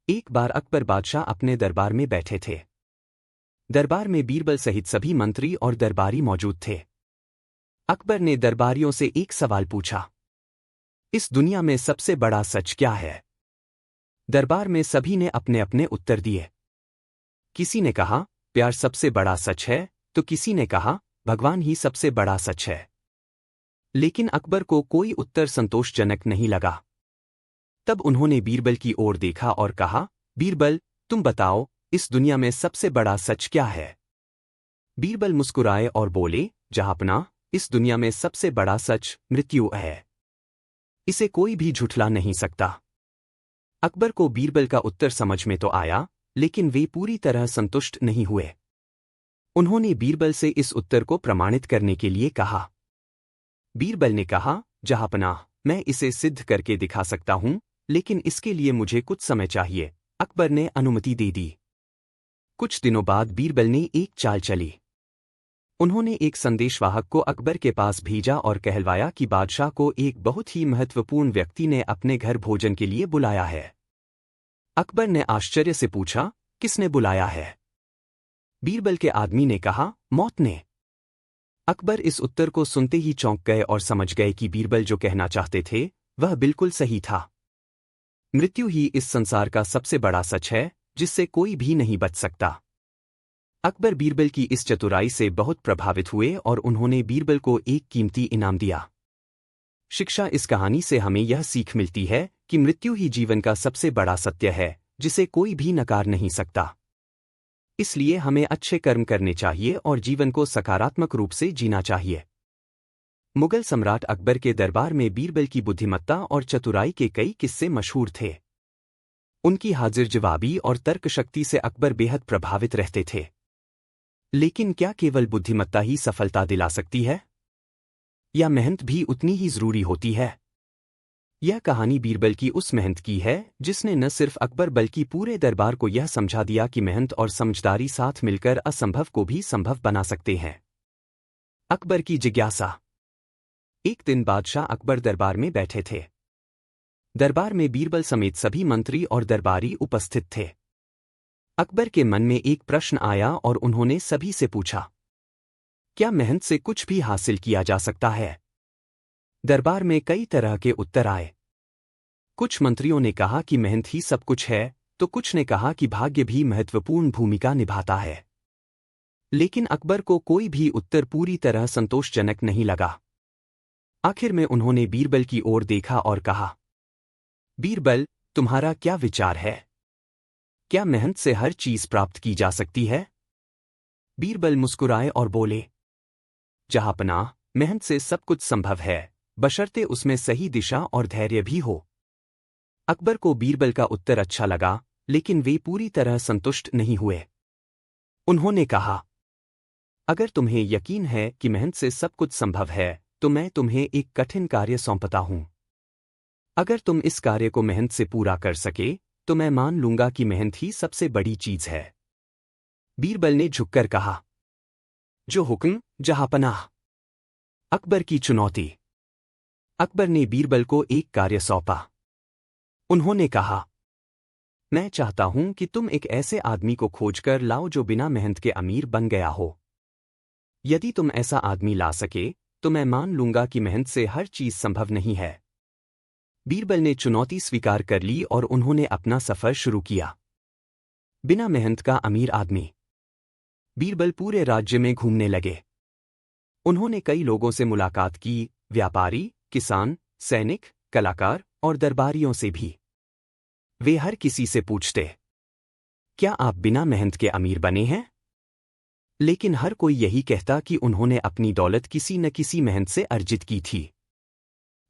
एक बार अकबर बादशाह अपने दरबार में बैठे थे। दरबार में बीरबल सहित सभी मंत्री और दरबारी मौजूद थे। अकबर ने दरबारियों से एक सवाल पूछा, इस दुनिया में सबसे बड़ा सच क्या है? दरबार में सभी ने अपने अपने उत्तर दिए। किसी ने कहा, प्यार सबसे बड़ा सच है, तो किसी ने कहा, भगवान ही सबसे बड़ा सच है। लेकिन अकबर को कोई उत्तर संतोषजनक नहीं लगा। तब उन्होंने बीरबल की ओर देखा और कहा, बीरबल, तुम बताओ, इस दुनिया में सबसे बड़ा सच क्या है? बीरबल मुस्कुराए और बोले, जहांपनाह, इस दुनिया में सबसे बड़ा सच मृत्यु है। इसे कोई भी झुठला नहीं सकता। अकबर को बीरबल का उत्तर समझ में तो आया, लेकिन वे पूरी तरह संतुष्ट नहीं हुए। उन्होंने बीरबल से इस उत्तर को प्रमाणित करने के लिए कहा। बीरबल ने कहा, जहांपनाह, मैं इसे सिद्ध करके दिखा सकता हूं, लेकिन इसके लिए मुझे कुछ समय चाहिए। अकबर ने अनुमति दे दी। कुछ दिनों बाद बीरबल ने एक चाल चली। उन्होंने एक संदेशवाहक को अकबर के पास भेजा और कहलवाया कि बादशाह को एक बहुत ही महत्वपूर्ण व्यक्ति ने अपने घर भोजन के लिए बुलाया है। अकबर ने आश्चर्य से पूछा, किसने बुलाया है? बीरबल के आदमी ने कहा, मौत ने। अकबर इस उत्तर को सुनते ही चौंक गए और समझ गए कि बीरबल जो कहना चाहते थे वह बिल्कुल सही था। मृत्यु ही इस संसार का सबसे बड़ा सच है, जिससे कोई भी नहीं बच सकता। अकबर बीरबल की इस चतुराई से बहुत प्रभावित हुए और उन्होंने बीरबल को एक कीमती इनाम दिया। शिक्षा इस कहानी से हमें यह सीख मिलती है कि मृत्यु ही जीवन का सबसे बड़ा सत्य है, जिसे कोई भी नकार नहीं सकता। इसलिए हमें अच्छे कर्म करने चाहिए और जीवन को सकारात्मक रूप से जीना चाहिए। मुगल सम्राट अकबर के दरबार में बीरबल की बुद्धिमत्ता और चतुराई के कई किस्से मशहूर थे। उनकी हाजिर जवाबी और तर्क शक्ति से अकबर बेहद प्रभावित रहते थे। लेकिन क्या केवल बुद्धिमत्ता ही सफलता दिला सकती है? या मेहनत भी उतनी ही जरूरी होती है? यह कहानी बीरबल की उस मेहनत की है जिसने न सिर्फ अकबर बल्कि पूरे दरबार को यह समझा दिया कि मेहनत और समझदारी साथ मिलकर असंभव को भी संभव बना सकते हैं। अकबर की जिज्ञासा। एक दिन बादशाह अकबर दरबार में बैठे थे। दरबार में बीरबल समेत सभी मंत्री और दरबारी उपस्थित थे। अकबर के मन में एक प्रश्न आया और उन्होंने सभी से पूछा, क्या मेहनत से कुछ भी हासिल किया जा सकता है? दरबार में कई तरह के उत्तर आए। कुछ मंत्रियों ने कहा कि मेहनत ही सब कुछ है, तो कुछ ने कहा कि भाग्य भी महत्वपूर्ण भूमिका निभाता है। लेकिन अकबर को कोई भी उत्तर पूरी तरह संतोषजनक नहीं लगा। आखिर में उन्होंने बीरबल की ओर देखा और कहा, बीरबल, तुम्हारा क्या विचार है? क्या मेहनत से हर चीज प्राप्त की जा सकती है? बीरबल मुस्कुराए और बोले, जहांपनाह, मेहनत से सब कुछ संभव है, बशर्ते उसमें सही दिशा और धैर्य भी हो। अकबर को बीरबल का उत्तर अच्छा लगा, लेकिन वे पूरी तरह संतुष्ट नहीं हुए। उन्होंने कहा, अगर तुम्हें यकीन है कि मेहनत से सब कुछ संभव है, तो मैं तुम्हें एक कठिन कार्य सौंपता हूं। अगर तुम इस कार्य को मेहनत से पूरा कर सके, तो मैं मान लूंगा कि मेहनत ही सबसे बड़ी चीज है। बीरबल ने झुककर कहा, जो हुक्म, जहांपनाह। अकबर की चुनौती। अकबर ने बीरबल को एक कार्य सौंपा। उन्होंने कहा, मैं चाहता हूं कि तुम एक ऐसे आदमी को खोजकर लाओ जो बिना मेहनत के अमीर बन गया हो। यदि तुम ऐसा आदमी ला सके, तो मैं मान लूंगा कि मेहनत से हर चीज संभव नहीं है। बीरबल ने चुनौती स्वीकार कर ली और उन्होंने अपना सफर शुरू किया। बिना मेहनत का अमीर आदमी। बीरबल पूरे राज्य में घूमने लगे। उन्होंने कई लोगों से मुलाकात की, व्यापारी, किसान, सैनिक, कलाकार और दरबारियों से भी। वे हर किसी से पूछते, क्या आप बिना मेहनत के अमीर बने हैं? लेकिन हर कोई यही कहता कि उन्होंने अपनी दौलत किसी न किसी मेहनत से अर्जित की थी।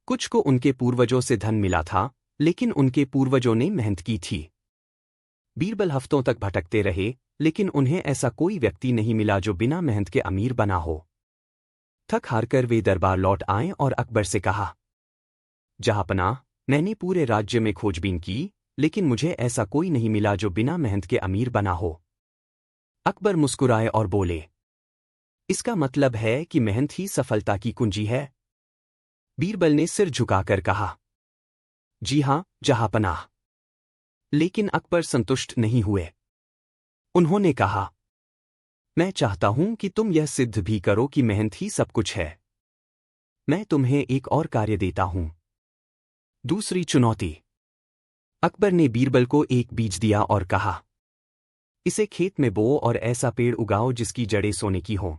कुछ को उनके पूर्वजों से धन मिला था, लेकिन उनके पूर्वजों ने मेहनत की थी। बीरबल हफ्तों तक भटकते रहे, लेकिन उन्हें ऐसा कोई व्यक्ति नहीं मिला जो बिना मेहनत के अमीर बना हो। थक हारकर वे दरबार लौट आए और अकबर से कहा, जहांपनाह, मैंने पूरे राज्य में खोजबीन की, लेकिन मुझे ऐसा कोई नहीं मिला जो बिना मेहनत के अमीर बना हो। अकबर मुस्कुराए और बोले, इसका मतलब है कि मेहनत ही सफलता की कुंजी है? बीरबल ने सिर झुकाकर कहा, जी हां, जहांपनाह। लेकिन अकबर संतुष्ट नहीं हुए। उन्होंने कहा, मैं चाहता हूं कि तुम यह सिद्ध भी करो कि मेहनत ही सब कुछ है। मैं तुम्हें एक और कार्य देता हूं। दूसरी चुनौती। अकबर ने बीरबल को एक बीज दिया और कहा, इसे खेत में बो और ऐसा पेड़ उगाओ जिसकी जड़ें सोने की हों।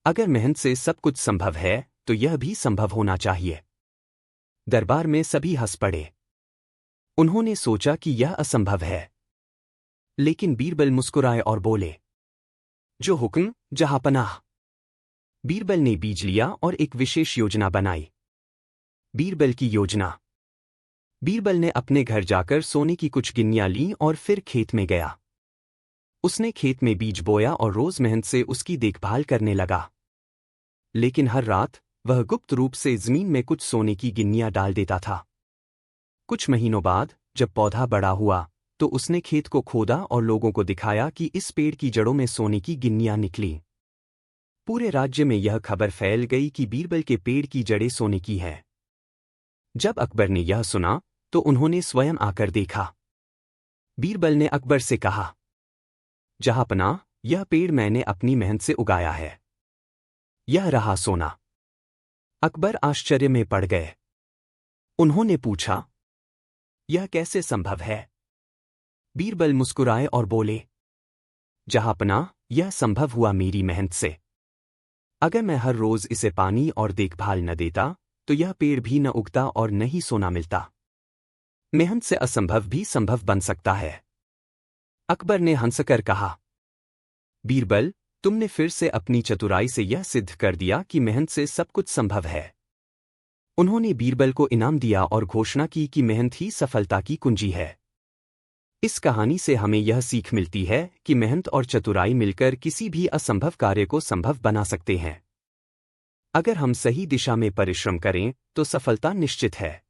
अगर मेहनत से सब कुछ संभव है तो यह भी संभव होना चाहिए। दरबार में सभी हंस पड़े। उन्होंने सोचा कि यह असंभव है। लेकिन बीरबल मुस्कुराए और बोले, जो हुक्म जहांपनाह। बीरबल ने बीज लिया और एक विशेष योजना बनाई। बीरबल की योजना। बीरबल ने अपने घर जाकर सोने की कुछ गिन्नियां लीं और फिर खेत में गया। उसने खेत में बीज बोया और रोज मेहनत से उसकी देखभाल करने लगा। लेकिन हर रात वह गुप्त रूप से जमीन में कुछ सोने की गिन्नियां डाल देता था। कुछ महीनों बाद जब पौधा बड़ा हुआ तो उसने खेत को खोदा और लोगों को दिखाया कि इस पेड़ की जड़ों में सोने की गिन्नियां निकलीं। पूरे राज्य में यह खबर फैल गई कि बीरबल के पेड़ की जड़ें सोने की हैं। जब अकबर ने यह सुना तो उन्होंने स्वयं आकर देखा। बीरबल ने अकबर से कहा, जहांपनाह, यह पेड़ मैंने अपनी मेहनत से उगाया है। यह रहा सोना। अकबर आश्चर्य में पड़ गए। उन्होंने पूछा, यह कैसे संभव है? बीरबल मुस्कुराए और बोले, जहांपनाह, यह संभव हुआ मेरी मेहनत से। अगर मैं हर रोज इसे पानी और देखभाल न देता तो यह पेड़ भी न उगता और न ही सोना मिलता। मेहनत से असंभव भी संभव बन सकता है। अकबर ने हंसकर कहा, बीरबल, तुमने फिर से अपनी चतुराई से यह सिद्ध कर दिया कि मेहनत से सब कुछ संभव है। उन्होंने बीरबल को इनाम दिया और घोषणा की कि मेहनत ही सफलता की कुंजी है। इस कहानी से हमें यह सीख मिलती है कि मेहनत और चतुराई मिलकर किसी भी असंभव कार्य को संभव बना सकते हैं। अगर हम सही दिशा में परिश्रम करें तो सफलता निश्चित है।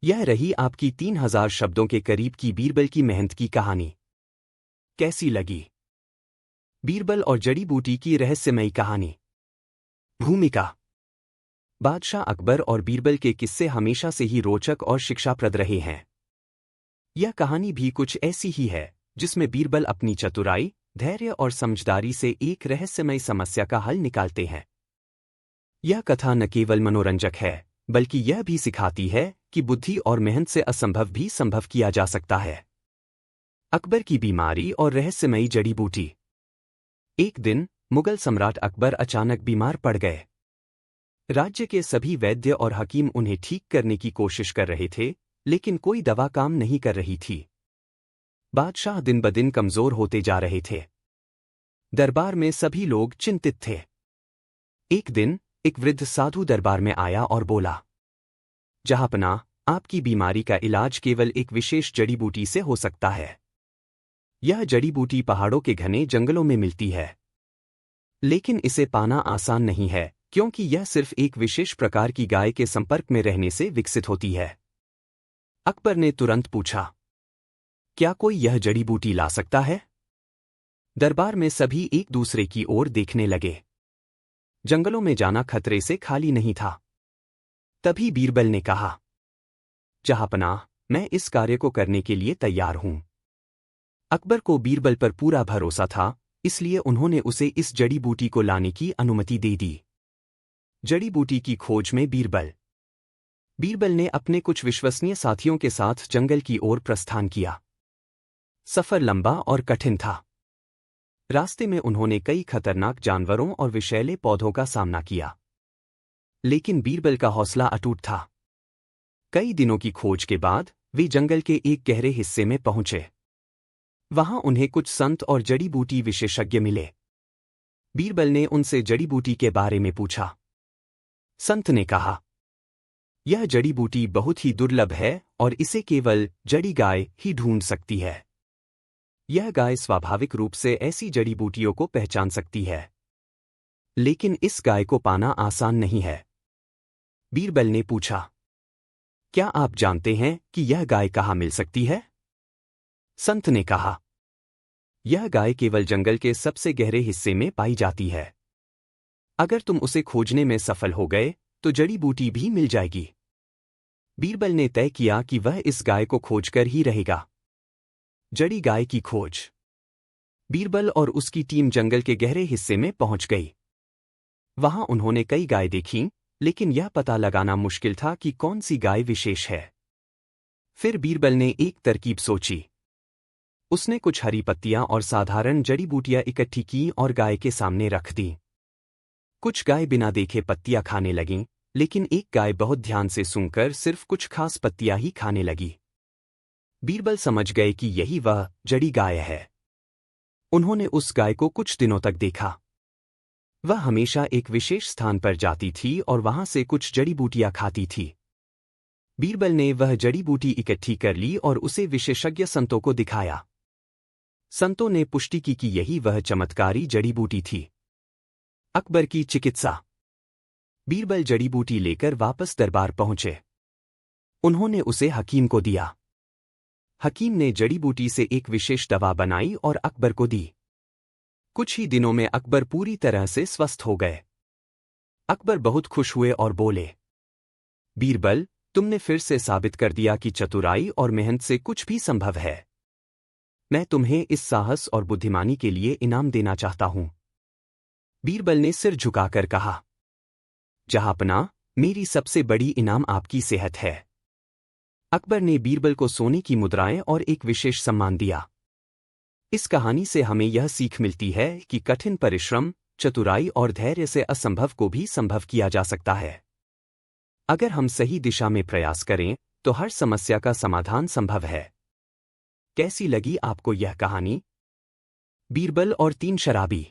यह रही आपकी 3000 शब्दों के करीब की बीरबल की मेहनत की कहानी। कैसी लगी? बीरबल और जड़ी बूटी की रहस्यमयी कहानी। भूमिका। बादशाह अकबर और बीरबल के किस्से हमेशा से ही रोचक और शिक्षाप्रद रहे हैं। यह कहानी भी कुछ ऐसी ही है जिसमें बीरबल अपनी चतुराई, धैर्य और समझदारी से एक रहस्यमयी समस्या का हल निकालते हैं। यह कथा न केवल मनोरंजक है बल्कि यह भी सिखाती है कि बुद्धि और मेहनत से असंभव भी संभव किया जा सकता है। अकबर की बीमारी और रहस्यमयी जड़ी बूटी। एक दिन मुगल सम्राट अकबर अचानक बीमार पड़ गए। राज्य के सभी वैद्य और हकीम उन्हें ठीक करने की कोशिश कर रहे थे, लेकिन कोई दवा काम नहीं कर रही थी। बादशाह दिन ब दिन कमजोर होते जा रहे थे। दरबार में सभी लोग चिंतित थे। एक दिन एक वृद्ध साधु दरबार में आया और बोला, जहांपनाह, आपकी बीमारी का इलाज केवल एक विशेष जड़ी बूटी से हो सकता है। यह जड़ी बूटी पहाड़ों के घने जंगलों में मिलती है। लेकिन इसे पाना आसान नहीं है क्योंकि यह सिर्फ एक विशेष प्रकार की गाय के संपर्क में रहने से विकसित होती है। अकबर ने तुरंत पूछा, क्या कोई यह जड़ी बूटी ला सकता है? दरबार में सभी एक दूसरे की ओर देखने लगे। जंगलों में जाना खतरे से खाली नहीं था। तभी बीरबल ने कहा, जहांपनाह, मैं इस कार्य को करने के लिए तैयार हूं। अकबर को बीरबल पर पूरा भरोसा था, इसलिए उन्होंने उसे इस जड़ी बूटी को लाने की अनुमति दे दी। जड़ी बूटी की खोज में बीरबल। बीरबल ने अपने कुछ विश्वसनीय साथियों के साथ जंगल की ओर प्रस्थान किया। सफर लंबा और कठिन था। रास्ते में उन्होंने कई खतरनाक जानवरों और विषैले पौधों का सामना किया। लेकिन बीरबल का हौसला अटूट था। कई दिनों की खोज के बाद वे जंगल के एक गहरे हिस्से में पहुंचे। वहां उन्हें कुछ संत और जड़ी बूटी विशेषज्ञ मिले। बीरबल ने उनसे जड़ी बूटी के बारे में पूछा। संत ने कहा, यह जड़ी बूटी बहुत ही दुर्लभ है और इसे केवल जड़ी गाय ही ढूंढ सकती है। यह गाय स्वाभाविक रूप से ऐसी जड़ी बूटियों को पहचान सकती है। लेकिन इस गाय को पाना आसान नहीं है। बीरबल ने पूछा, क्या आप जानते हैं कि यह गाय कहाँ मिल सकती है? संत ने कहा, यह गाय केवल जंगल के सबसे गहरे हिस्से में पाई जाती है। अगर तुम उसे खोजने में सफल हो गए तो जड़ी बूटी भी मिल जाएगी। बीरबल ने तय किया कि वह इस गाय को खोजकर ही रहेगा। जड़ी गाय की खोज। बीरबल और उसकी टीम जंगल के गहरे हिस्से में पहुंच गई। वहां उन्होंने कई गाय देखीं, लेकिन यह पता लगाना मुश्किल था कि कौन सी गाय विशेष है। फिर बीरबल ने एक तरकीब सोची। उसने कुछ हरी पत्तियां और साधारण जड़ी बूटियां इकट्ठी की और गाय के सामने रख दी। कुछ गाय बिना देखे पत्तियां खाने लगीं, लेकिन एक गाय बहुत ध्यान से सूंघकर सिर्फ कुछ खास पत्तियां ही खाने लगी। बीरबल समझ गए कि यही वह जड़ी गाय है। उन्होंने उस गाय को कुछ दिनों तक देखा। वह हमेशा एक विशेष स्थान पर जाती थी और वहां से कुछ जड़ी बूटियां खाती थी। बीरबल ने वह जड़ी बूटी इकट्ठी कर ली और उसे विशेषज्ञ संतों को दिखाया। संतों ने पुष्टि की कि यही वह चमत्कारी जड़ी बूटी थी। अकबर की चिकित्सा। बीरबल जड़ी बूटी लेकर वापस दरबार पहुंचे। उन्होंने उसे हकीम को दिया। हकीम ने जड़ी बूटी से एक विशेष दवा बनाई और अकबर को दी। कुछ ही दिनों में अकबर पूरी तरह से स्वस्थ हो गए। अकबर बहुत खुश हुए और बोले, बीरबल, तुमने फिर से साबित कर दिया कि चतुराई और मेहनत से कुछ भी संभव है। मैं तुम्हें इस साहस और बुद्धिमानी के लिए इनाम देना चाहता हूं। बीरबल ने सिर झुकाकर कहा, जहांपनाह, मेरी सबसे बड़ी इनाम आपकी सेहत है। अकबर ने बीरबल को सोने की मुद्राएं और एक विशेष सम्मान दिया। इस कहानी से हमें यह सीख मिलती है कि कठिन परिश्रम, चतुराई और धैर्य से असंभव को भी संभव किया जा सकता है। अगर हम सही दिशा में प्रयास करें, तो हर समस्या का समाधान संभव है। कैसी लगी आपको यह कहानी? बीरबल और 3 शराबी।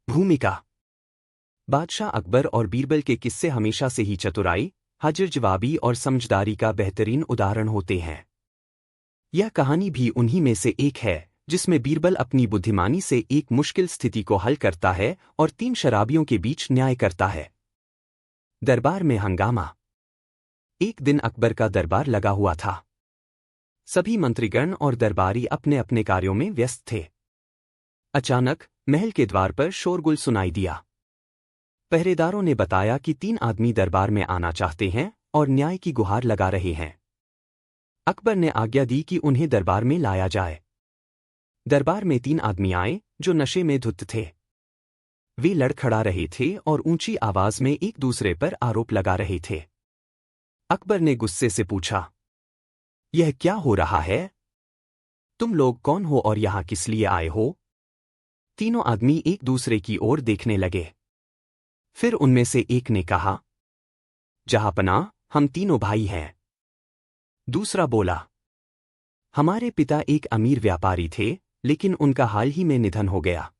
भूमिका। बादशाह अकबर और बीरबल के किस्से हमेशा से ही चतुराई, हाजिर-जवाबी और समझदारी का बेहतरीन उदाहरण होते हैं। यह कहानी भी उन्हीं में से एक है, जिसमें बीरबल अपनी बुद्धिमानी से एक मुश्किल स्थिति को हल करता है और 3 शराबियों के बीच न्याय करता है। दरबार में हंगामा। एक दिन अकबर का दरबार लगा हुआ था। सभी मंत्रीगण और दरबारी अपने अपने कार्यों में व्यस्त थे। अचानक महल के द्वार पर शोरगुल सुनाई दिया। पहरेदारों ने बताया कि 3 आदमी दरबार में आना चाहते हैं और न्याय की गुहार लगा रहे हैं। अकबर ने आज्ञा दी कि उन्हें दरबार में लाया जाए। दरबार में 3 आदमी आए, जो नशे में धुत थे। वे लड़खड़ा रहे थे और ऊंची आवाज में एक दूसरे पर आरोप लगा रहे थे। अकबर ने गुस्से से पूछा, यह क्या हो रहा है? तुम लोग कौन हो और यहां किस लिए आए हो? तीनों आदमी एक दूसरे की ओर देखने लगे। फिर उनमें से एक ने कहा, जहांपनाह, हम तीनों भाई हैं। दूसरा बोला, हमारे पिता एक अमीर व्यापारी थे, लेकिन उनका हाल ही में निधन हो गया।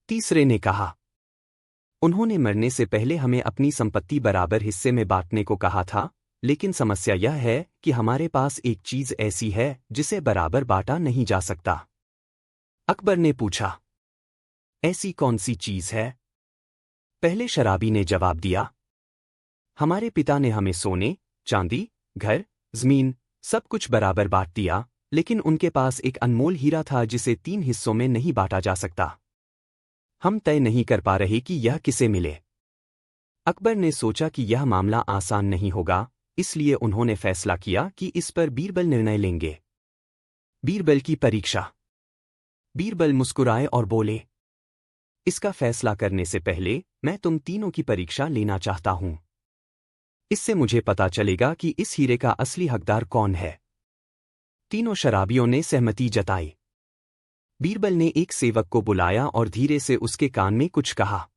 तीसरे ने कहा, उन्होंने मरने से पहले हमें अपनी संपत्ति बराबर हिस्से में बांटने को कहा था, लेकिन समस्या यह है कि हमारे पास एक चीज ऐसी है जिसे बराबर बांटा नहीं जा सकता। अकबर ने पूछा, ऐसी कौन सी चीज है? पहले शराबी ने जवाब दिया, हमारे पिता ने हमें सोने, चांदी, घर, जमीन, सब कुछ बराबर बांट दिया, लेकिन उनके पास एक अनमोल हीरा था जिसे 3 हिस्सों में नहीं बांटा जा सकता। हम तय नहीं कर पा रहे कि यह किसे मिले। अकबर ने सोचा कि यह मामला आसान नहीं होगा, इसलिए उन्होंने फैसला किया कि इस पर बीरबल निर्णय लेंगे। बीरबल की परीक्षा। बीरबल मुस्कुराए और बोले, इसका फैसला करने से पहले मैं तुम तीनों की परीक्षा लेना चाहता हूं। इससे मुझे पता चलेगा कि इस हीरे का असली हकदार कौन है। तीनों शराबियों ने सहमति जताई। बीरबल ने एक सेवक को बुलाया और धीरे से उसके कान में कुछ कहा।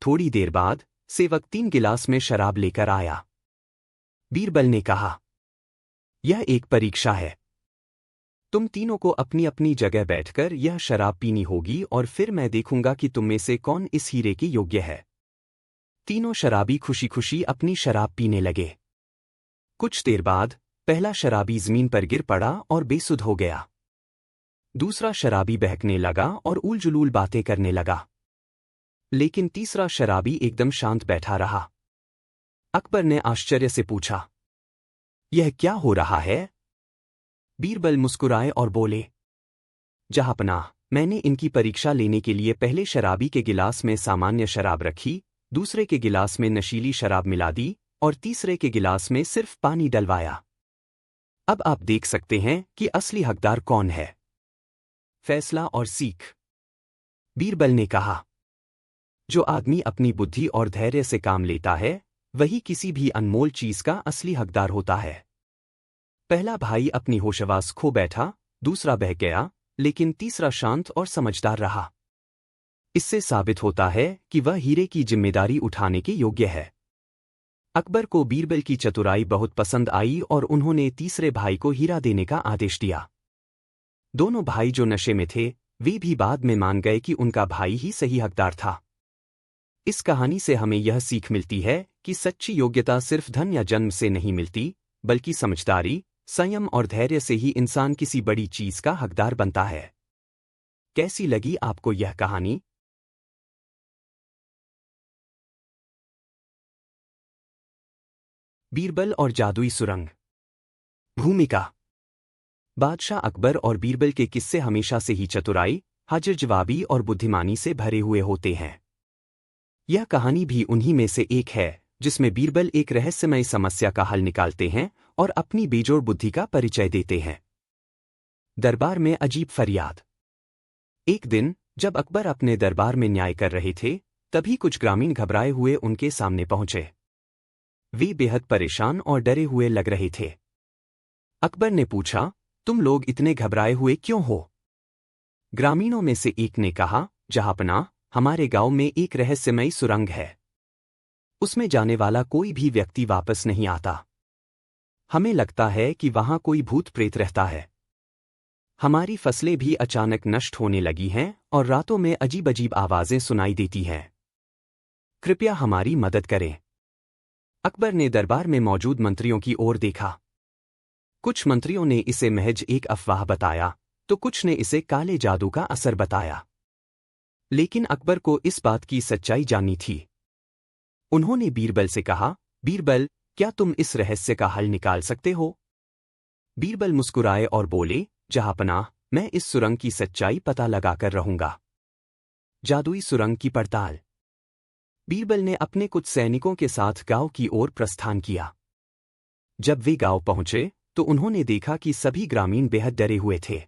थोड़ी देर बाद सेवक 3 गिलास में शराब लेकर आया। बीरबल ने कहा, यह एक परीक्षा है। तुम तीनों को अपनी अपनी जगह बैठकर यह शराब पीनी होगी और फिर मैं देखूंगा कि तुम में से कौन इस हीरे के योग्य है। तीनों शराबी खुशी खुशी अपनी शराब पीने लगे। कुछ देर बाद पहला शराबी जमीन पर गिर पड़ा और बेसुध हो गया। दूसरा शराबी बहकने लगा और उलझुल बातें करने लगा। लेकिन तीसरा शराबी एकदम शांत बैठा रहा। अकबर ने आश्चर्य से पूछा, यह क्या हो रहा है? बीरबल मुस्कुराए और बोले, जहांपनाह, मैंने इनकी परीक्षा लेने के लिए पहले शराबी के गिलास में सामान्य शराब रखी, दूसरे के गिलास में नशीली शराब मिला दी, और तीसरे के गिलास में सिर्फ पानी डलवाया। अब आप देख सकते हैं कि असली हकदार कौन है। फैसला और सीख। बीरबल ने कहा, जो आदमी अपनी बुद्धि और धैर्य से काम लेता है वही किसी भी अनमोल चीज का असली हकदार होता है। पहला भाई अपनी होशवास खो बैठा, दूसरा बह गया, लेकिन तीसरा शांत और समझदार रहा। इससे साबित होता है कि वह हीरे की जिम्मेदारी उठाने के योग्य है। अकबर को बीरबल की चतुराई बहुत पसंद आई और उन्होंने तीसरे भाई को हीरा देने का आदेश दिया। दोनों भाई जो नशे में थे वे भी बाद में मान गए कि उनका भाई ही सही हकदार था। इस कहानी से हमें यह सीख मिलती है कि सच्ची योग्यता सिर्फ धन या जन्म से नहीं मिलती, बल्कि समझदारी, संयम और धैर्य से ही इंसान किसी बड़ी चीज का हकदार बनता है। कैसी लगी आपको यह कहानी? बीरबल और जादुई सुरंग। भूमिका। बादशाह अकबर और बीरबल के किस्से हमेशा से ही चतुराई, हाजिर जवाबी और बुद्धिमानी से भरे हुए होते हैं। यह कहानी भी उन्हीं में से एक है जिसमें बीरबल एक रहस्यमय समस्या का हल निकालते हैं और अपनी बेजोड़ बुद्धि का परिचय देते हैं। दरबार में अजीब फरियाद। एक दिन जब अकबर अपने दरबार में न्याय कर रहे थे तभी कुछ ग्रामीण घबराए हुए उनके सामने पहुंचे। वे बेहद परेशान और डरे हुए लग रहे थे। अकबर ने पूछा, तुम लोग इतने घबराए हुए क्यों हो? ग्रामीणों में से एक ने कहा, जहांपनाह, हमारे गांव में एक रहस्यमयी सुरंग है। उसमें जाने वाला कोई भी व्यक्ति वापस नहीं आता। हमें लगता है कि वहां कोई भूत प्रेत रहता है। हमारी फसलें भी अचानक नष्ट होने लगी हैं और रातों में अजीब अजीब आवाजें सुनाई देती हैं। कृपया हमारी मदद करें। अकबर ने दरबार में मौजूद मंत्रियों की ओर देखा। कुछ मंत्रियों ने इसे महज एक अफवाह बताया तो कुछ ने इसे काले जादू का असर बताया। लेकिन अकबर को इस बात की सच्चाई जाननी थी। उन्होंने बीरबल से कहा, बीरबल, क्या तुम इस रहस्य का हल निकाल सकते हो? बीरबल मुस्कुराए और बोले, जहांपनाह, मैं इस सुरंग की सच्चाई पता लगाकर रहूंगा। जादुई सुरंग की पड़ताल। बीरबल ने अपने कुछ सैनिकों के साथ गांव की ओर प्रस्थान किया। जब वे गांव पहुंचे तो उन्होंने देखा कि सभी ग्रामीण बेहद डरे हुए थे।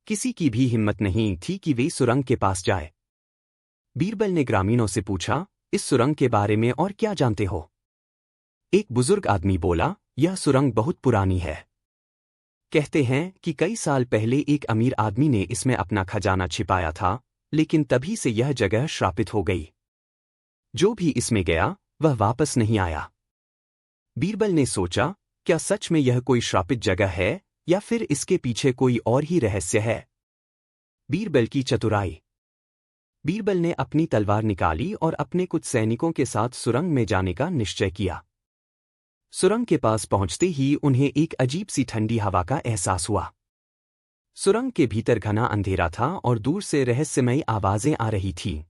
किसी की भी हिम्मत नहीं थी कि वे सुरंग के पास जाए। बीरबल ने ग्रामीणों से पूछा, इस सुरंग के बारे में और क्या जानते हो? एक बुजुर्ग आदमी बोला, यह सुरंग बहुत पुरानी है। कहते हैं कि कई साल पहले एक अमीर आदमी ने इसमें अपना खजाना छिपाया था, लेकिन तभी से यह जगह श्रापित हो गई। जो भी इसमें गया वह वापस नहीं आया। बीरबल ने सोचा, क्या सच में यह कोई श्रापित जगह है या फिर इसके पीछे कोई और ही रहस्य है? बीरबल की चतुराई। बीरबल ने अपनी तलवार निकाली और अपने कुछ सैनिकों के साथ सुरंग में जाने का निश्चय किया। सुरंग के पास पहुंचते ही उन्हें एक अजीब सी ठंडी हवा का एहसास हुआ। सुरंग के भीतर घना अंधेरा था और दूर से रहस्यमयी आवाजें आ रही थीं।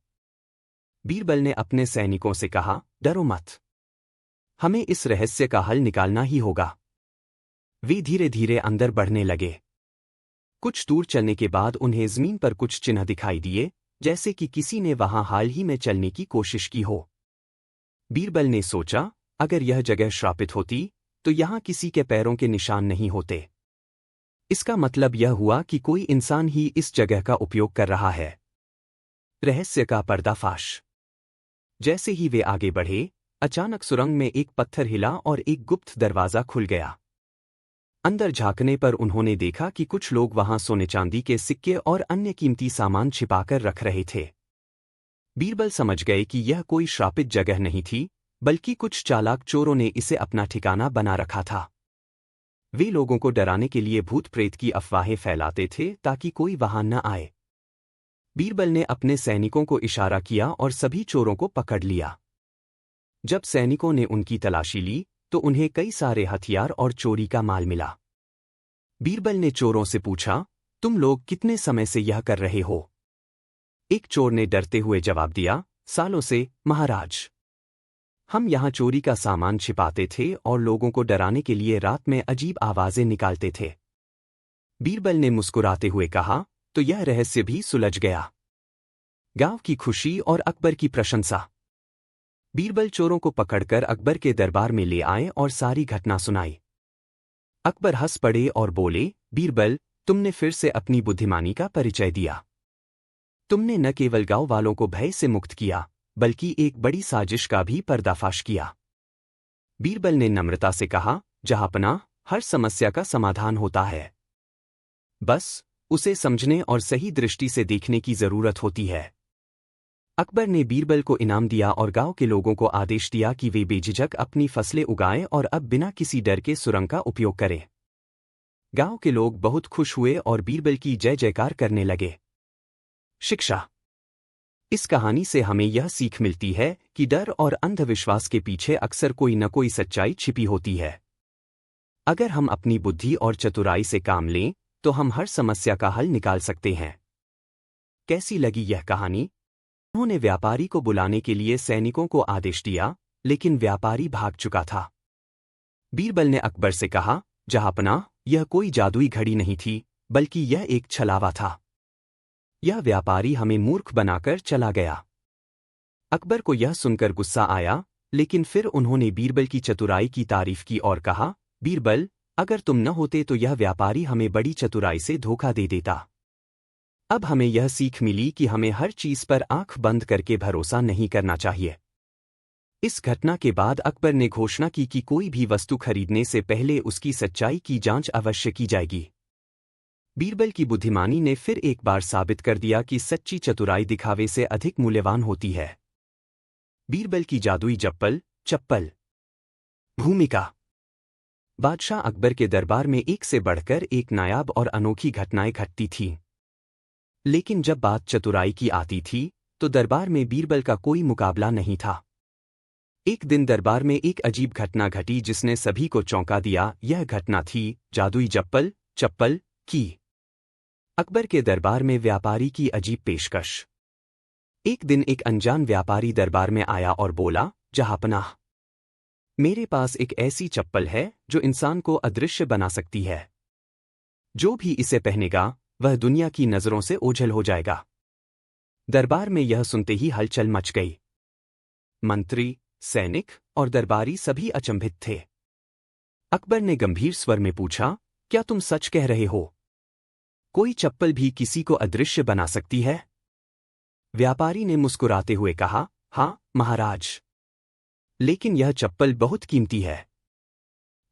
बीरबल ने अपने सैनिकों से कहा, डरो मत। हमें इस रहस्य का हल निकालना ही होगा। वे धीरे धीरे अंदर बढ़ने लगे। कुछ दूर चलने के बाद उन्हें जमीन पर कुछ चिन्ह दिखाई दिए, जैसे कि किसी ने वहां हाल ही में चलने की कोशिश की हो। बीरबल ने सोचा, अगर यह जगह श्रापित होती तो यहां किसी के पैरों के निशान नहीं होते। इसका मतलब यह हुआ कि कोई इंसान ही इस जगह का उपयोग कर रहा है। रहस्य का पर्दाफाश। जैसे ही वे आगे बढ़े, अचानक सुरंग में एक पत्थर हिला और एक गुप्त दरवाजा खुल गया। अंदर झांकने पर उन्होंने देखा कि कुछ लोग वहां सोने चांदी के सिक्के और अन्य कीमती सामान छिपाकर रख रहे थे। बीरबल समझ गए कि यह कोई श्रापित जगह नहीं थी, बल्कि कुछ चालाक चोरों ने इसे अपना ठिकाना बना रखा था। वे लोगों को डराने के लिए भूत प्रेत की अफवाहें फैलाते थे ताकि कोई वहां न आए। बीरबल ने अपने सैनिकों को इशारा किया और सभी चोरों को पकड़ लिया। जब सैनिकों ने उनकी तलाशी ली तो उन्हें कई सारे हथियार और चोरी का माल मिला। बीरबल ने चोरों से पूछा, तुम लोग कितने समय से यह कर रहे हो? एक चोर ने डरते हुए जवाब दिया, सालों से, महाराज। हम यहाँ चोरी का सामान छिपाते थे और लोगों को डराने के लिए रात में अजीब आवाजें निकालते थे। बीरबल ने मुस्कुराते हुए कहा, तो यह रहस्य भी सुलझ गया। गांव की खुशी और अकबर की प्रशंसा। बीरबल चोरों को पकड़कर अकबर के दरबार में ले आए और सारी घटना सुनाई। अकबर हंस पड़े और बोले, बीरबल, तुमने फिर से अपनी बुद्धिमानी का परिचय दिया। तुमने न केवल गांव वालों को भय से मुक्त किया, बल्कि एक बड़ी साजिश का भी पर्दाफाश किया। बीरबल ने नम्रता से कहा, जहांपनाह, हर समस्या का समाधान होता है। बस उसे समझने और सही दृष्टि से देखने की जरूरत होती है। अकबर ने बीरबल को इनाम दिया और गांव के लोगों को आदेश दिया कि वे बेझिझक अपनी फसलें उगाएं और अब बिना किसी डर के सुरंग का उपयोग करें। गांव के लोग बहुत खुश हुए और बीरबल की जय जयकार करने लगे। शिक्षा। इस कहानी से हमें यह सीख मिलती है कि डर और अंधविश्वास के पीछे अक्सर कोई न कोई सच्चाई छिपी होती है। अगर हम अपनी बुद्धि और चतुराई से काम लें तो हम हर समस्या का हल निकाल सकते हैं। कैसी लगी यह कहानी? उन्होंने व्यापारी को बुलाने के लिए सैनिकों को आदेश दिया, लेकिन व्यापारी भाग चुका था। बीरबल ने अकबर से कहा, जहांपनाह, यह कोई जादुई घड़ी नहीं थी, बल्कि यह एक छलावा था। यह व्यापारी हमें मूर्ख बनाकर चला गया। अकबर को यह सुनकर गुस्सा आया, लेकिन फिर उन्होंने बीरबल की चतुराई की तारीफ की और कहा, बीरबल, अगर तुम न होते तो यह व्यापारी हमें बड़ी चतुराई से धोखा दे देता। अब हमें यह सीख मिली कि हमें हर चीज पर आंख बंद करके भरोसा नहीं करना चाहिए। इस घटना के बाद अकबर ने घोषणा की कि कोई भी वस्तु खरीदने से पहले उसकी सच्चाई की जांच अवश्य की जाएगी। बीरबल की बुद्धिमानी ने फिर एक बार साबित कर दिया कि सच्ची चतुराई दिखावे से अधिक मूल्यवान होती है। बीरबल की जादुई चप्पल। भूमिका। बादशाह अकबर के दरबार में एक से बढ़कर एक नायाब और अनोखी घटनाएं घटती थीं। लेकिन जब बात चतुराई की आती थी तो दरबार में बीरबल का कोई मुकाबला नहीं था। एक दिन दरबार में एक अजीब घटना घटी जिसने सभी को चौंका दिया। यह घटना थी जादुई चप्पल की। अकबर के दरबार में व्यापारी की अजीब पेशकश। एक दिन एक अनजान व्यापारी दरबार में आया और बोला, जहांपनाह, मेरे पास एक ऐसी चप्पल है जो इंसान को अदृश्य बना सकती है। जो भी इसे पहनेगा वह दुनिया की नजरों से ओझल हो जाएगा। दरबार में यह सुनते ही हलचल मच गई। मंत्री, सैनिक और दरबारी सभी अचंभित थे। अकबर ने गंभीर स्वर में पूछा, क्या तुम सच कह रहे हो? कोई चप्पल भी किसी को अदृश्य बना सकती है? व्यापारी ने मुस्कुराते हुए कहा, हाँ महाराज, लेकिन यह चप्पल बहुत कीमती है।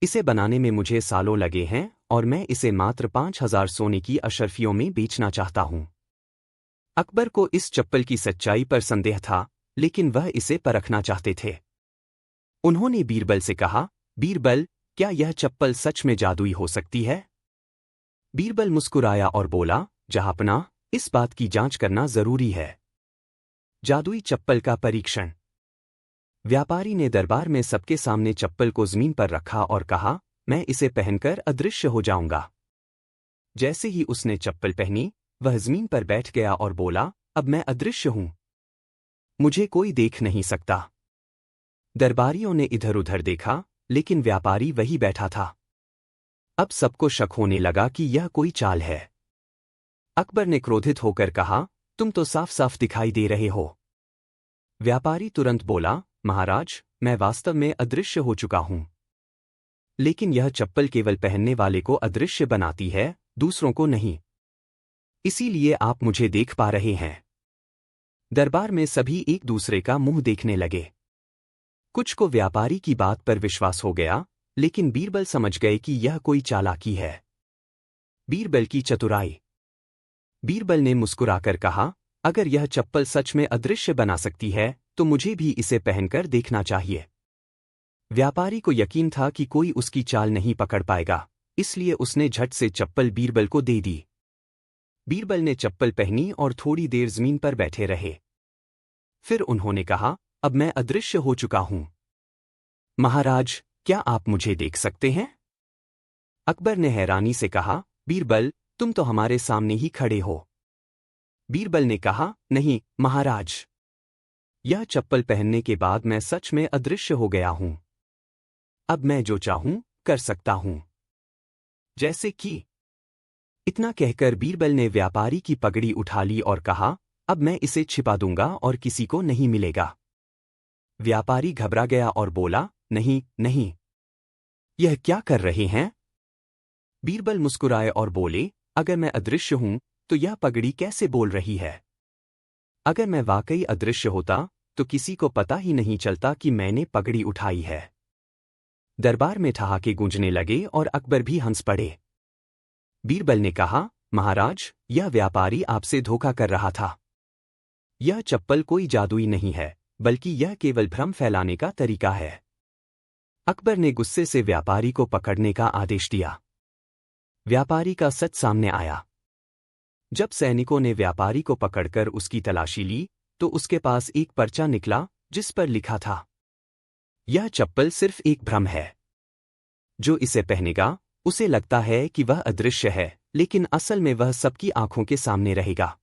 इसे बनाने में मुझे सालों लगे हैं और मैं इसे मात्र 5000 सोने की अशर्फियों में बेचना चाहता हूं। अकबर को इस चप्पल की सच्चाई पर संदेह था, लेकिन वह इसे परखना चाहते थे। उन्होंने बीरबल से कहा, बीरबल, क्या यह चप्पल सच में जादुई हो सकती है? बीरबल मुस्कुराया और बोला, जहांपनाह, इस बात की जांच करना जरूरी है। जादुई चप्पल का परीक्षण। व्यापारी ने दरबार में सबके सामने चप्पल को जमीन पर रखा और कहा, मैं इसे पहनकर अदृश्य हो जाऊंगा। जैसे ही उसने चप्पल पहनी, वह जमीन पर बैठ गया और बोला, अब मैं अदृश्य हूं। मुझे कोई देख नहीं सकता। दरबारियों ने इधर उधर देखा, लेकिन व्यापारी वही बैठा था। अब सबको शक होने लगा कि यह कोई चाल है। अकबर ने क्रोधित होकर कहा, तुम तो साफ साफ दिखाई दे रहे हो। व्यापारी तुरंत बोला, महाराज, मैं वास्तव में अदृश्य हो चुका हूं। लेकिन यह चप्पल केवल पहनने वाले को अदृश्य बनाती है, दूसरों को नहीं। इसीलिए आप मुझे देख पा रहे हैं। दरबार में सभी एक दूसरे का मुंह देखने लगे। कुछ को व्यापारी की बात पर विश्वास हो गया, लेकिन बीरबल समझ गए कि यह कोई चालाकी है। बीरबल की चतुराई। बीरबल ने मुस्कुराकर कहा, अगर यह चप्पल सच में अदृश्य बना सकती है तो मुझे भी इसे पहनकर देखना चाहिए। व्यापारी को यकीन था कि कोई उसकी चाल नहीं पकड़ पाएगा, इसलिए उसने झट से चप्पल बीरबल को दे दी। बीरबल ने चप्पल पहनी और थोड़ी देर जमीन पर बैठे रहे। फिर उन्होंने कहा, अब मैं अदृश्य हो चुका हूं। महाराज, क्या आप मुझे देख सकते हैं? अकबर ने हैरानी से कहा, बीरबल, तुम तो हमारे सामने ही खड़े हो। बीरबल ने कहा, नहीं महाराज, यह चप्पल पहनने के बाद मैं सच में अदृश्य हो गया हूं। अब मैं जो चाहूं कर सकता हूं। जैसे कि। इतना कहकर बीरबल ने व्यापारी की पगड़ी उठा ली और कहा, अब मैं इसे छिपा दूंगा और किसी को नहीं मिलेगा। व्यापारी घबरा गया और बोला, नहीं नहीं, यह क्या कर रहे हैं? बीरबल मुस्कुराए और बोले, अगर मैं अदृश्य हूं तो यह पगड़ी कैसे बोल रही है? अगर मैं वाकई अदृश्य होता तो किसी को पता ही नहीं चलता कि मैंने पगड़ी उठाई है। दरबार में ठहाके गूंजने लगे और अकबर भी हंस पड़े। बीरबल ने कहा, महाराज, यह व्यापारी आपसे धोखा कर रहा था। यह चप्पल कोई जादुई नहीं है, बल्कि यह केवल भ्रम फैलाने का तरीका है। अकबर ने गुस्से से व्यापारी को पकड़ने का आदेश दिया। व्यापारी का सच सामने आया। जब सैनिकों ने व्यापारी को पकड़कर उसकी तलाशी ली तो उसके पास एक पर्चा निकला जिस पर लिखा था, यह चप्पल सिर्फ एक भ्रम है। जो इसे पहनेगा उसे लगता है कि वह अदृश्य है, लेकिन असल में वह सबकी आंखों के सामने रहेगा।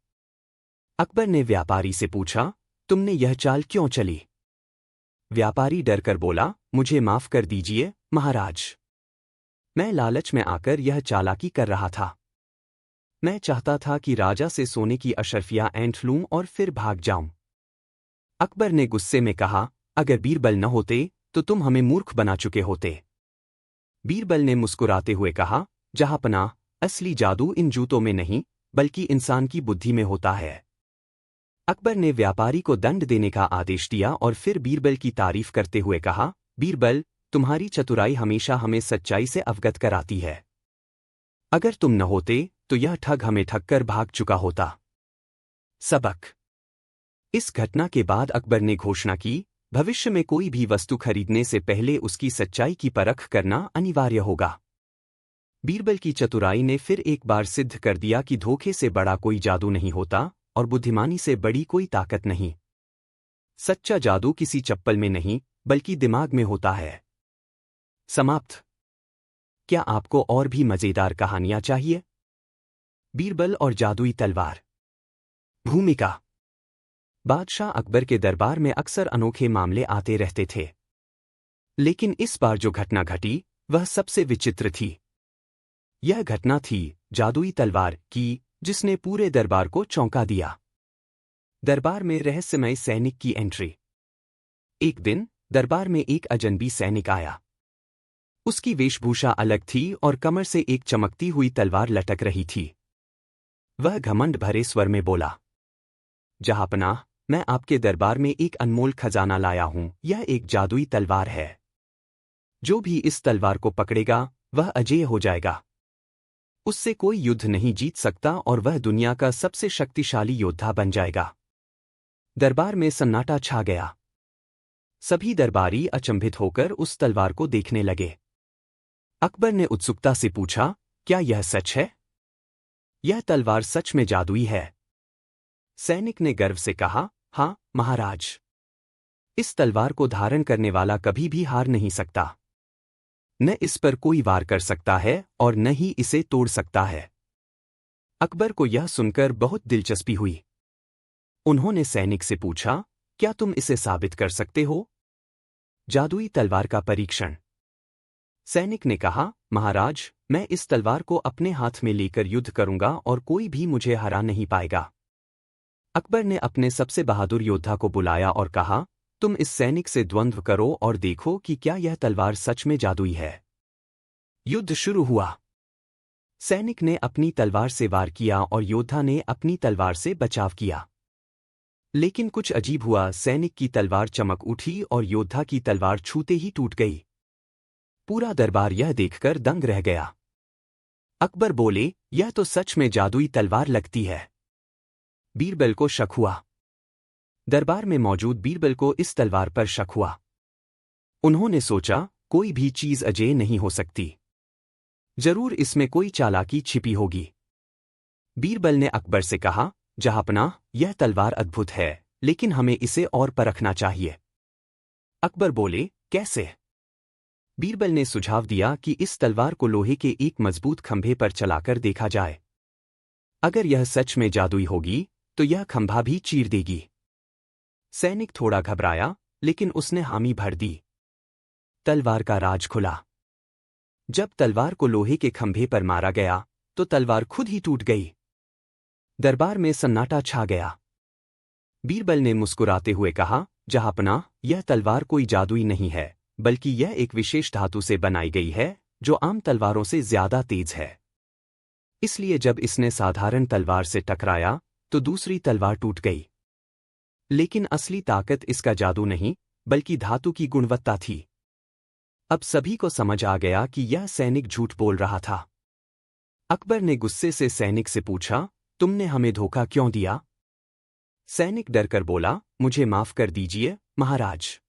अकबर ने व्यापारी से पूछा, तुमने यह चाल क्यों चली? व्यापारी डरकर बोला, मुझे माफ कर दीजिए महाराज, मैं लालच में आकर यह चालाकी कर रहा था। मैं चाहता था कि राजा से सोने की अशर्फियां ऐंठ लूं और फिर भाग जाऊं। अकबर ने गुस्से में कहा, अगर बीरबल न होते तो तुम हमें मूर्ख बना चुके होते। बीरबल ने मुस्कुराते हुए कहा, जहांपनाह, असली जादू इन जूतों में नहीं बल्कि इंसान की बुद्धि में होता है। अकबर ने व्यापारी को दंड देने का आदेश दिया और फिर बीरबल की तारीफ करते हुए कहा, बीरबल, तुम्हारी चतुराई हमेशा हमें सच्चाई से अवगत कराती है। अगर तुम न होते तो यह ठग हमें ठगकर भाग चुका होता। सबक। इस घटना के बाद अकबर ने घोषणा की, भविष्य में कोई भी वस्तु खरीदने से पहले उसकी सच्चाई की परख करना अनिवार्य होगा। बीरबल की चतुराई ने फिर एक बार सिद्ध कर दिया कि धोखे से बड़ा कोई जादू नहीं होता और बुद्धिमानी से बड़ी कोई ताकत नहीं। सच्चा जादू किसी चप्पल में नहीं बल्कि दिमाग में होता है। समाप्त। क्या आपको और भी मजेदार कहानियां चाहिए? बीरबल और जादुई तलवार। भूमिका। बादशाह अकबर के दरबार में अक्सर अनोखे मामले आते रहते थे, लेकिन इस बार जो घटना घटी वह सबसे विचित्र थी। यह घटना थी जादुई तलवार की, जिसने पूरे दरबार को चौंका दिया। दरबार में रहस्यमय सैनिक की एंट्री। एक दिन दरबार में एक अजनबी सैनिक आया। उसकी वेशभूषा अलग थी और कमर से एक चमकती हुई तलवार लटक रही थी। वह घमंड भरे स्वर में बोला, जहांपनाह, मैं आपके दरबार में एक अनमोल खजाना लाया हूं। यह एक जादुई तलवार है। जो भी इस तलवार को पकड़ेगा वह अजेय हो जाएगा। उससे कोई युद्ध नहीं जीत सकता और वह दुनिया का सबसे शक्तिशाली योद्धा बन जाएगा। दरबार में सन्नाटा छा गया। सभी दरबारी अचंभित होकर उस तलवार को देखने लगे। अकबर ने उत्सुकता से पूछा, क्या यह सच है? यह तलवार सच में जादुई है? सैनिक ने गर्व से कहा, हाँ महाराज। इस तलवार को धारण करने वाला कभी भी हार नहीं सकता। न इस पर कोई वार कर सकता है और न ही इसे तोड़ सकता है। अकबर को यह सुनकर बहुत दिलचस्पी हुई। उन्होंने सैनिक से पूछा, क्या तुम इसे साबित कर सकते हो? जादुई तलवार का परीक्षण। सैनिक ने कहा, महाराज, मैं इस तलवार को अपने हाथ में लेकर युद्ध करूंगा और कोई भी मुझे हरा नहीं पाएगा। अकबर ने अपने सबसे बहादुर योद्धा को बुलाया और कहा, तुम इस सैनिक से द्वंद्व करो और देखो कि क्या यह तलवार सच में जादुई है। युद्ध शुरू हुआ। सैनिक ने अपनी तलवार से वार किया और योद्धा ने अपनी तलवार से बचाव किया। लेकिन कुछ अजीब हुआ। सैनिक की तलवार चमक उठी और योद्धा की तलवार छूते ही टूट गई। पूरा दरबार यह देखकर दंग रह गया। अकबर बोले, यह तो सच में जादुई तलवार लगती है। बीरबल को शक हुआ। दरबार में मौजूद बीरबल को इस तलवार पर शक हुआ। उन्होंने सोचा, कोई भी चीज अजेय नहीं हो सकती। जरूर इसमें कोई चालाकी छिपी होगी। बीरबल ने अकबर से कहा, जहांपनाह, यह तलवार अद्भुत है, लेकिन हमें इसे और परखना चाहिए। अकबर बोले, कैसे? बीरबल ने सुझाव दिया कि इस तलवार को लोहे के एक मजबूत खंभे पर चलाकर देखा जाए। अगर यह सच में जादुई होगी तो यह खंभा भी चीर देगी। सैनिक थोड़ा घबराया, लेकिन उसने हामी भर दी। तलवार का राज खुला। जब तलवार को लोहे के खंभे पर मारा गया तो तलवार खुद ही टूट गई। दरबार में सन्नाटा छा गया। बीरबल ने मुस्कुराते हुए कहा, जहांपनाह, यह तलवार कोई जादुई नहीं है, बल्कि यह एक विशेष धातु से बनाई गई है जो आम तलवारों से ज्यादा तेज है। इसलिए जब इसने साधारण तलवार से टकराया तो दूसरी तलवार टूट गई। लेकिन असली ताकत इसका जादू नहीं, बल्कि धातु की गुणवत्ता थी। अब सभी को समझ आ गया कि यह सैनिक झूठ बोल रहा था। अकबर ने गुस्से से सैनिक से पूछा, तुमने हमें धोखा क्यों दिया? सैनिक डरकर बोला, मुझे माफ कर दीजिए महाराज।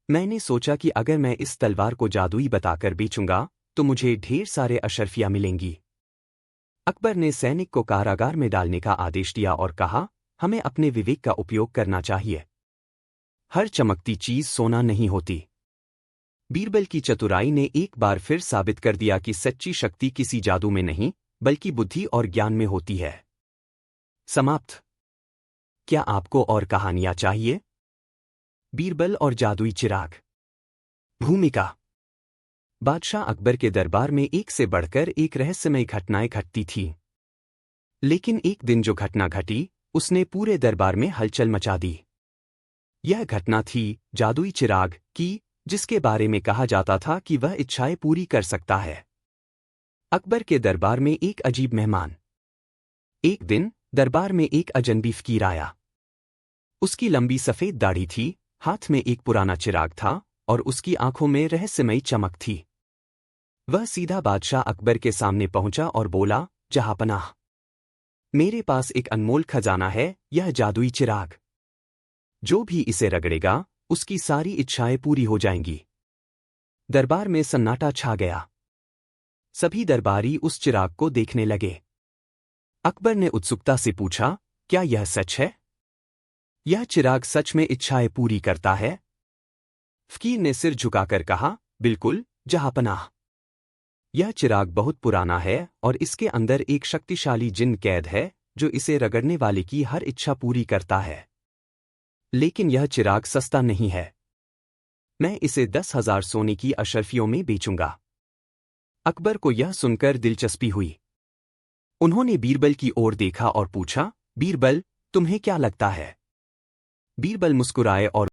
मैंने सोचा कि अगर मैं इस तलवार को जादुई बताकर बेचूंगा तो मुझे ढेर सारे अशर्फियां मिलेंगी। अकबर ने सैनिक को कारागार में डालने का आदेश दिया और कहा, हमें अपने विवेक का उपयोग करना चाहिए। हर चमकती चीज सोना नहीं होती। बीरबल की चतुराई ने एक बार फिर साबित कर दिया कि सच्ची शक्ति किसी जादू में नहीं, बल्कि बुद्धि और ज्ञान में होती है। समाप्त। क्या आपको और कहानियां चाहिए? बीरबल और जादुई चिराग। भूमिका। बादशाह अकबर के दरबार में एक से बढ़कर एक रहस्यमय घटनाएं घटती थीं। लेकिन एक दिन जो घटना घटी, उसने पूरे दरबार में हलचल मचा दी। यह घटना थी जादुई चिराग की, जिसके बारे में कहा जाता था कि वह इच्छाएं पूरी कर सकता है। अकबर के दरबार में एक अजीब मेहमान। एक दिन दरबार में एक अजनबी फकीर आया। उसकी लंबी सफेद दाढ़ी थी, हाथ में एक पुराना चिराग था और उसकी आंखों में रहस्यमयी चमक थी। वह सीधा बादशाह अकबर के सामने पहुंचा और बोला, जहांपनाह, मेरे पास एक अनमोल खजाना है, यह जादुई चिराग। जो भी इसे रगड़ेगा उसकी सारी इच्छाएं पूरी हो जाएंगी। दरबार में सन्नाटा छा गया। सभी दरबारी उस चिराग को देखने लगे। अकबर ने उत्सुकता से पूछा, क्या यह सच है? यह चिराग सच में इच्छाएं पूरी करता है? फकीर ने सिर झुकाकर कहा, बिल्कुल जहांपनाह। यह चिराग बहुत पुराना है और इसके अंदर एक शक्तिशाली जिन कैद है जो इसे रगड़ने वाले की हर इच्छा पूरी करता है। लेकिन यह चिराग सस्ता नहीं है। मैं इसे 10,000 सोने की अशर्फियों में बेचूंगा। अकबर को यह सुनकर दिलचस्पी हुई। उन्होंने बीरबल की ओर देखा और पूछा, बीरबल, तुम्हें क्या लगता है? बीरबल मुस्कुराए और